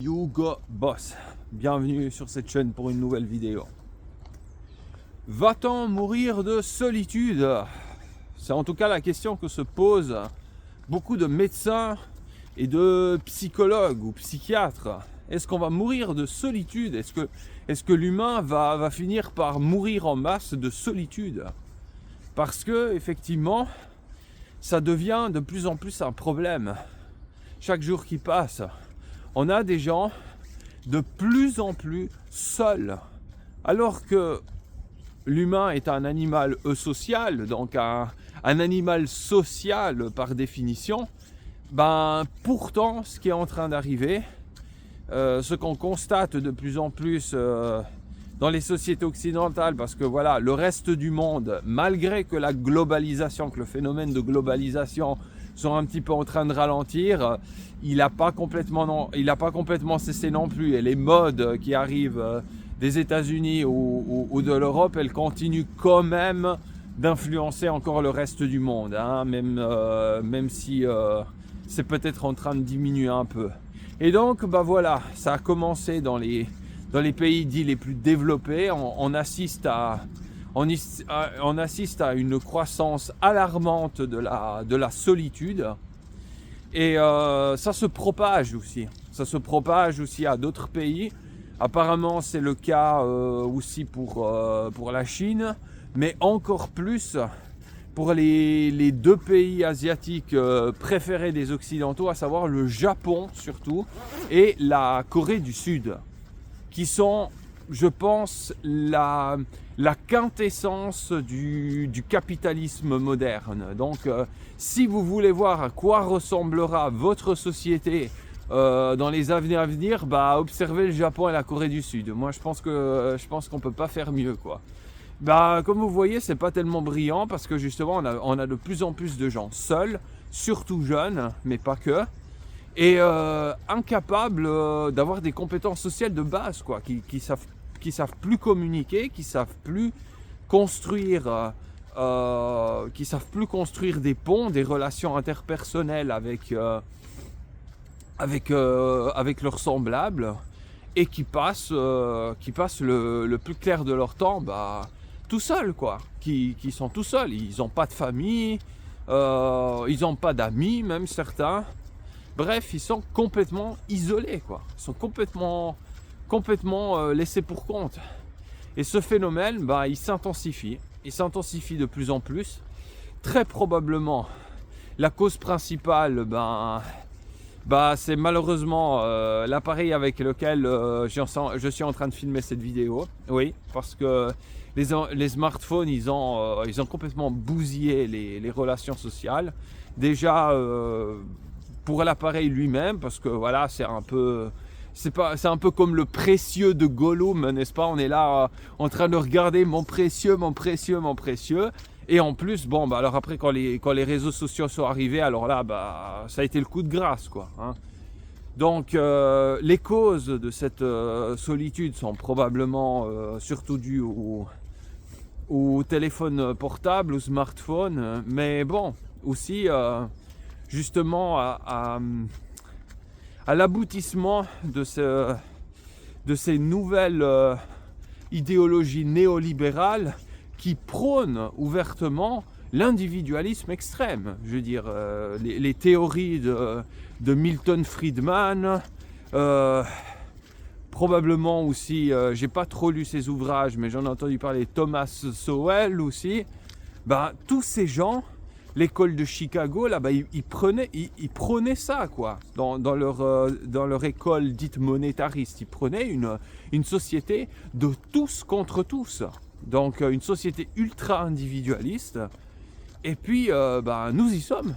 Hugo Boss, bienvenue sur cette chaîne pour une nouvelle vidéo. Va-t-on mourir de solitude? C'est en tout cas la question que se posent beaucoup de médecins et de psychologues ou psychiatres. Est-ce qu'on va mourir de solitude? Est-ce que l'humain va finir par mourir en masse de solitude? Parce que effectivement, ça devient de plus en plus un problème. Chaque jour qui passe, on a des gens de plus en plus seuls, alors que l'humain est un animal social, donc un animal social par définition. Pourtant, ce qui est en train d'arriver, ce qu'on constate de plus en plus dans les sociétés occidentales, parce que voilà, le reste du monde, malgré que la globalisation, que le phénomène de globalisation sont un petit peu en train de ralentir, il n'a pas complètement cessé non plus. Et les modes qui arrivent des États-Unis ou de l'Europe, elles continuent quand même d'influencer encore le reste du monde, hein, même si c'est peut-être en train de diminuer un peu. Et donc, voilà, ça a commencé dans les pays dits les plus développés. On assiste à une croissance alarmante de la solitude. Et ça se propage aussi. Ça se propage aussi à d'autres pays. Apparemment, c'est le cas aussi pour la Chine, mais encore plus pour les deux pays asiatiques préférés des Occidentaux, à savoir le Japon surtout et la Corée du Sud, qui sont, je pense, la quintessence du capitalisme moderne. Donc, si vous voulez voir à quoi ressemblera votre société dans les années à venir, observez le Japon et la Corée du Sud. Moi, je pense qu'on peut pas faire mieux, quoi. Comme vous voyez, c'est pas tellement brillant parce que justement, on a de plus en plus de gens seuls, surtout jeunes, mais pas que. Et incapables d'avoir des compétences sociales de base, quoi, qui savent plus communiquer, qui savent plus construire des ponts, des relations interpersonnelles avec leurs semblables, et qui passent le plus clair de leur temps tout seuls, quoi, qui sont tout seuls. Ils n'ont pas de famille, ils n'ont pas d'amis, même certains. Bref, ils sont complètement isolés, quoi. Ils sont complètement laissés pour compte. Et ce phénomène, il s'intensifie. Il s'intensifie de plus en plus. Très probablement, la cause principale, c'est malheureusement l'appareil avec lequel je suis en train de filmer cette vidéo. Oui, parce que les smartphones, ils ont complètement bousillé les relations sociales. Déjà, pour l'appareil lui-même, parce que voilà, c'est un peu comme le précieux de Gollum, n'est-ce pas? On est là en train de regarder mon précieux. Et en plus, alors après, quand les réseaux sociaux sont arrivés, alors là, ça a été le coup de grâce, quoi, hein. Donc, les causes de cette solitude sont probablement surtout dues au téléphone portable, au smartphone, mais aussi justement à l'aboutissement de ces nouvelles idéologies néolibérales qui prônent ouvertement l'individualisme extrême. Je veux dire, les théories de Milton Friedman, probablement aussi, j'ai pas trop lu ses ouvrages, mais j'en ai entendu parler, Thomas Sowell aussi. Tous ces gens, l'école de Chicago, là, ils prenaient ça, quoi, dans leur école dite monétariste. Ils prenaient une société de tous contre tous. Donc, une société ultra individualiste. Et puis, nous y sommes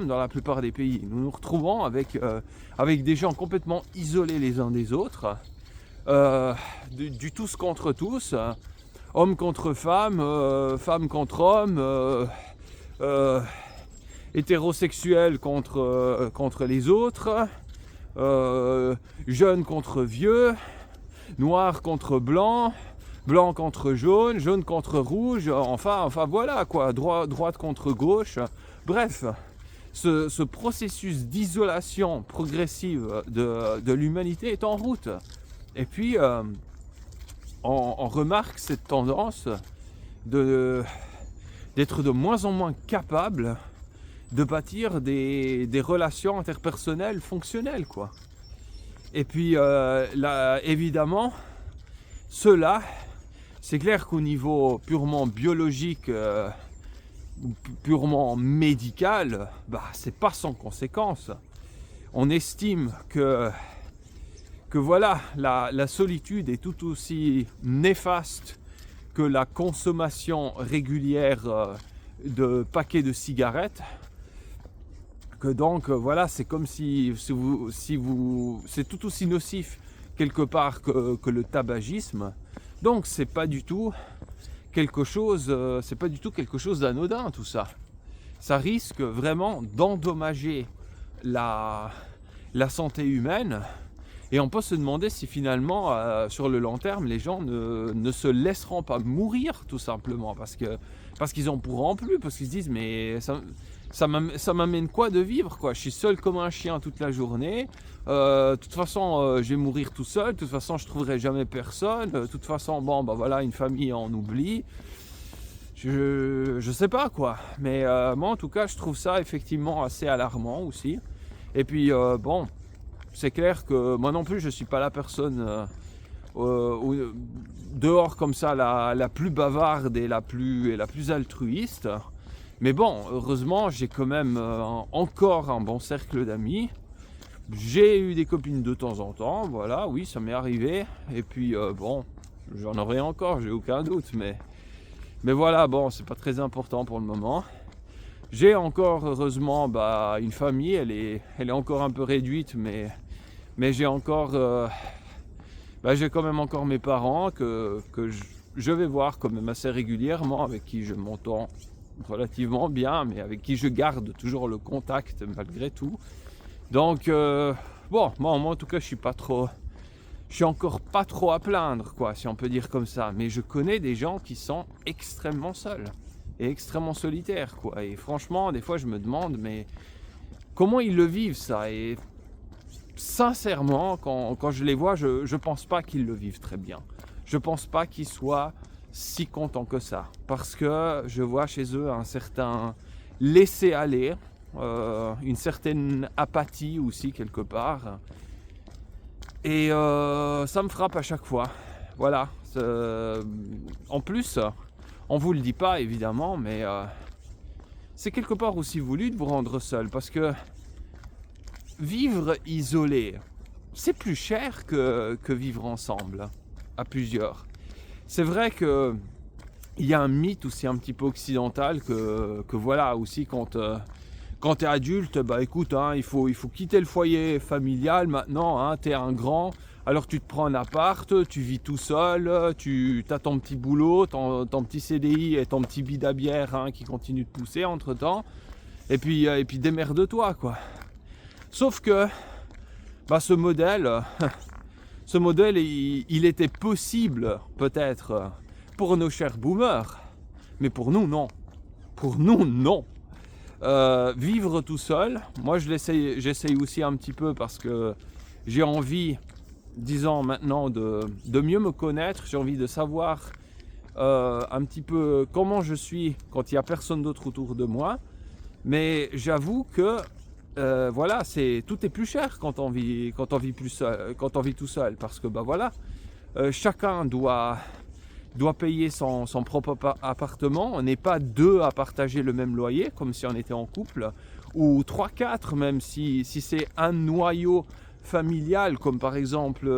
dans la plupart des pays. Nous nous retrouvons avec des gens complètement isolés les uns des autres, du tous contre tous, hommes contre femmes, femmes contre hommes, hétérosexuels contre les autres, jeunes contre vieux, noirs contre blancs, blanc contre jaune, jaune contre rouge, enfin voilà, quoi, droite contre gauche. Bref, ce processus d'isolation progressive de l'humanité est en route. Et puis, on remarque cette tendance d'être de moins en moins capable de bâtir des relations interpersonnelles fonctionnelles, quoi. Et puis, là, évidemment, cela, c'est clair qu'au niveau purement biologique, purement médical, c'est pas sans conséquence. On estime que voilà, la solitude est tout aussi néfaste que la consommation régulière de paquets de cigarettes. Que donc voilà, c'est comme si c'est tout aussi nocif quelque part que le tabagisme. Donc c'est pas du tout quelque chose d'anodin tout ça. Ça risque vraiment d'endommager la santé humaine. Et on peut se demander si finalement, sur le long terme, les gens ne se laisseront pas mourir tout simplement parce qu'ils en pourront plus, parce qu'ils se disent mais ça m'amène quoi de vivre, quoi. Je suis seul comme un chien toute la journée. De toute façon, je vais mourir tout seul. De toute façon, je trouverai jamais personne. De toute façon, voilà, une famille on oublie. Je sais pas quoi. Mais moi, en tout cas, je trouve ça effectivement assez alarmant aussi. Et puis c'est clair que moi non plus, je suis pas la personne dehors comme ça la plus bavarde et la plus altruiste. Mais bon, heureusement, j'ai quand même encore un bon cercle d'amis. J'ai eu des copines de temps en temps, voilà, oui, ça m'est arrivé. Et puis, j'en aurai encore, j'ai aucun doute. Mais voilà, c'est pas très important pour le moment. J'ai encore, heureusement, une famille, elle est encore un peu réduite, mais j'ai encore... j'ai quand même encore mes parents que je vais voir quand même assez régulièrement, avec qui je m'entends relativement bien, mais avec qui je garde toujours le contact malgré tout. Donc moi en tout cas je suis encore pas trop à plaindre, quoi, si on peut dire comme ça. Mais je connais des gens qui sont extrêmement seuls et extrêmement solitaires, quoi. Et franchement, des fois je me demande mais comment ils le vivent ça. Et sincèrement, quand je les vois, je pense pas qu'ils le vivent très bien. Je pense pas qu'ils soient si contents que ça, parce que je vois chez eux un certain laisser-aller, une certaine apathie aussi quelque part, et ça me frappe à chaque fois. Voilà. En plus, on vous le dit pas évidemment, mais c'est quelque part aussi voulu de vous rendre seul, parce que vivre isolé, c'est plus cher que vivre ensemble à plusieurs. C'est vrai que il y a un mythe aussi un petit peu occidental que voilà aussi quand tu es adulte, écoute, il faut quitter le foyer familial maintenant, tu es un grand, alors tu te prends un appart, tu vis tout seul, tu as ton petit boulot, ton petit CDI et ton petit bid à bière qui continue de pousser entre temps, et puis démerde-toi, quoi. Sauf que ce modèle, il était possible peut-être pour nos chers boomers, mais pour nous non. Pour nous non. Vivre tout seul, moi j'essaye aussi un petit peu parce que j'ai envie, disons maintenant, de mieux me connaître. J'ai envie de savoir un petit peu comment je suis quand il n'y a personne d'autre autour de moi. Mais j'avoue que voilà, tout est plus cher quand on vit tout seul, parce que chacun doit payer son propre appartement. On n'est pas deux à partager le même loyer comme si on était en couple, ou 3-4 même si c'est un noyau familial, comme par exemple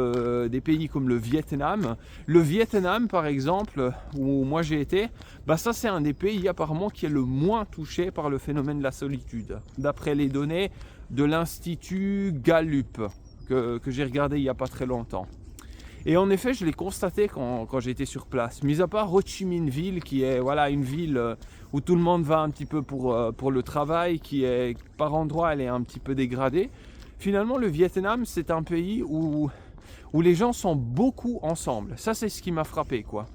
des pays comme le Vietnam. Le Vietnam par exemple, où moi j'ai été, ça c'est un des pays apparemment qui est le moins touché par le phénomène de la solitude, d'après les données de l'Institut Gallup que j'ai regardé il n'y a pas très longtemps. Et en effet, je l'ai constaté quand j'étais sur place. Mis à part Ho Chi Minh Ville, qui est une ville où tout le monde va un petit peu pour le travail, qui est par endroits elle est un petit peu dégradée. Finalement, le Vietnam, c'est un pays où les gens sont beaucoup ensemble. Ça, c'est ce qui m'a frappé, quoi.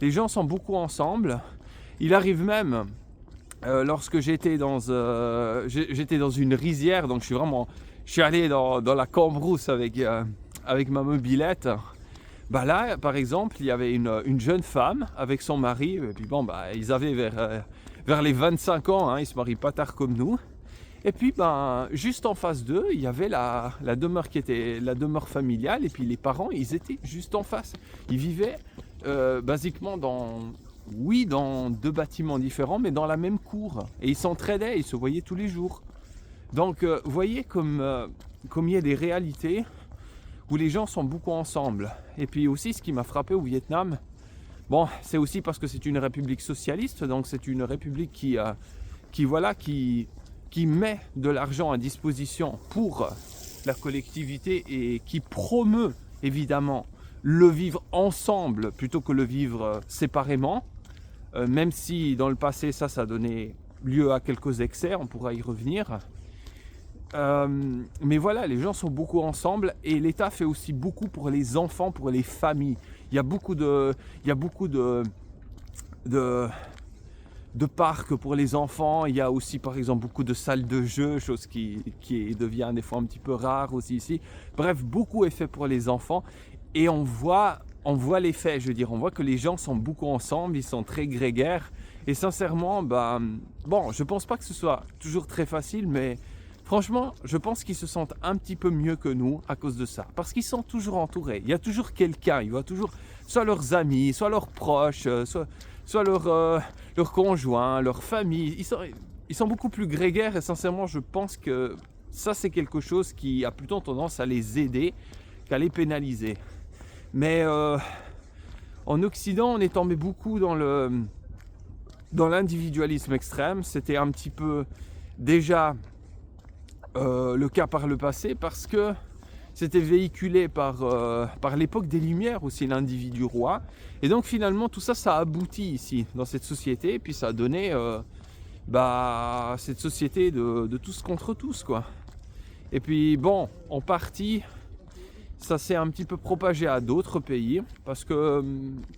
Les gens sont beaucoup ensemble. Il arrive même lorsque j'étais dans une rizière, donc je suis allé dans la cambrousse avec ma mobilette. Bah là, par exemple, il y avait une jeune femme avec son mari, et puis bon, bah, ils avaient vers les 25 ans, hein, ils se marient pas tard comme nous. Et puis, ben, juste en face d'eux, il y avait la demeure qui était la demeure familiale, et puis les parents, ils étaient juste en face. Ils vivaient basiquement dans 2 bâtiments différents, mais dans la même cour. Et ils s'entraidaient, ils se voyaient tous les jours. Donc, vous voyez comme il y a des réalités où les gens sont beaucoup ensemble. Et puis aussi, ce qui m'a frappé au Vietnam, bon, c'est aussi parce que c'est une république socialiste, donc c'est une république qui met de l'argent à disposition pour la collectivité et qui promeut évidemment le vivre ensemble plutôt que le vivre séparément, même si dans le passé ça a donné lieu à quelques excès, on pourra y revenir. Mais voilà, les gens sont beaucoup ensemble et l'État fait aussi beaucoup pour les enfants, pour les familles. Il y a beaucoup de parcs pour les enfants. Il y a aussi par exemple beaucoup de salles de jeu, chose qui devient des fois un petit peu rare aussi ici. Bref, beaucoup est fait pour les enfants et on voit l'effet, je veux dire, on voit que les gens sont beaucoup ensemble, ils sont très grégaires et sincèrement, bon, je pense pas que ce soit toujours très facile, mais franchement, je pense qu'ils se sentent un petit peu mieux que nous à cause de ça. Parce qu'ils sont toujours entourés. Il y a toujours quelqu'un. Il y a toujours soit leurs amis, soit leurs proches, soit leurs conjoints, leur famille. Ils sont beaucoup plus grégaires et sincèrement, je pense que ça, c'est quelque chose qui a plutôt tendance à les aider qu'à les pénaliser. Mais en Occident, on est tombé beaucoup dans l'individualisme extrême. C'était un petit peu déjà le cas par le passé parce que c'était véhiculé par l'époque des Lumières aussi, l'individu roi. Et donc finalement tout ça a abouti ici dans cette société et puis ça a donné cette société de tous contre tous, quoi. Et puis bon, en partie ça s'est un petit peu propagé à d'autres pays parce que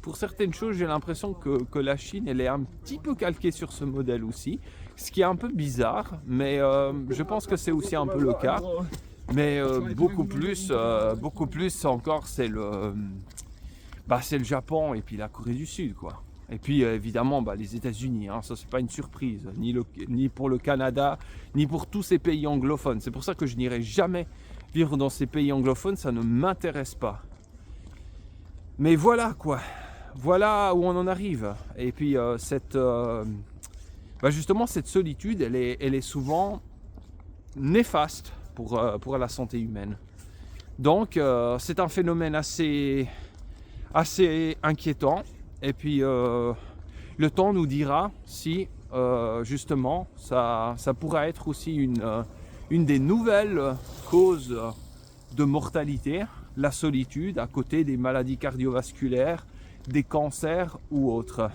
pour certaines choses j'ai l'impression que la Chine elle est un petit peu calquée sur ce modèle aussi, ce qui est un peu bizarre, mais je pense que c'est aussi un peu le cas. Mais beaucoup plus encore c'est le Japon et puis la Corée du Sud, quoi. Et puis évidemment les États-Unis, hein, ça c'est pas une surprise, ni pour le Canada, ni pour tous ces pays anglophones. C'est pour ça que je n'irai jamais vivre dans ces pays anglophones, ça ne m'intéresse pas. Mais voilà quoi, voilà où on en arrive. Et puis justement cette solitude, elle est souvent néfaste pour la santé humaine. Donc c'est un phénomène assez inquiétant. Et puis le temps nous dira si justement ça pourra être aussi une des nouvelles causes de mortalité, la solitude, à côté des maladies cardiovasculaires, des cancers ou autres.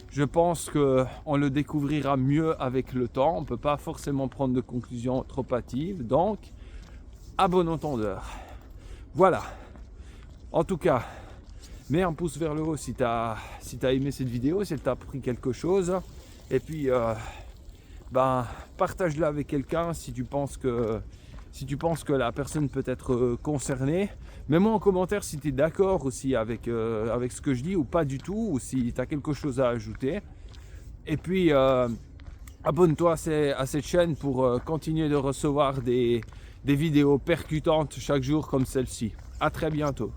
Je pense qu'on le découvrira mieux avec le temps. On ne peut pas forcément prendre de conclusions trop hâtives. Donc, à bon entendeur. Voilà. En tout cas, mets un pouce vers le haut si tu as aimé cette vidéo, si elle t'a appris quelque chose. Et puis, partage-la avec quelqu'un si tu penses que la personne peut être concernée. Mets-moi en commentaire si tu es d'accord aussi avec ce que je dis ou pas du tout, ou si tu as quelque chose à ajouter. Et puis, abonne-toi à cette chaîne pour continuer de recevoir des vidéos percutantes chaque jour comme celle-ci. À très bientôt.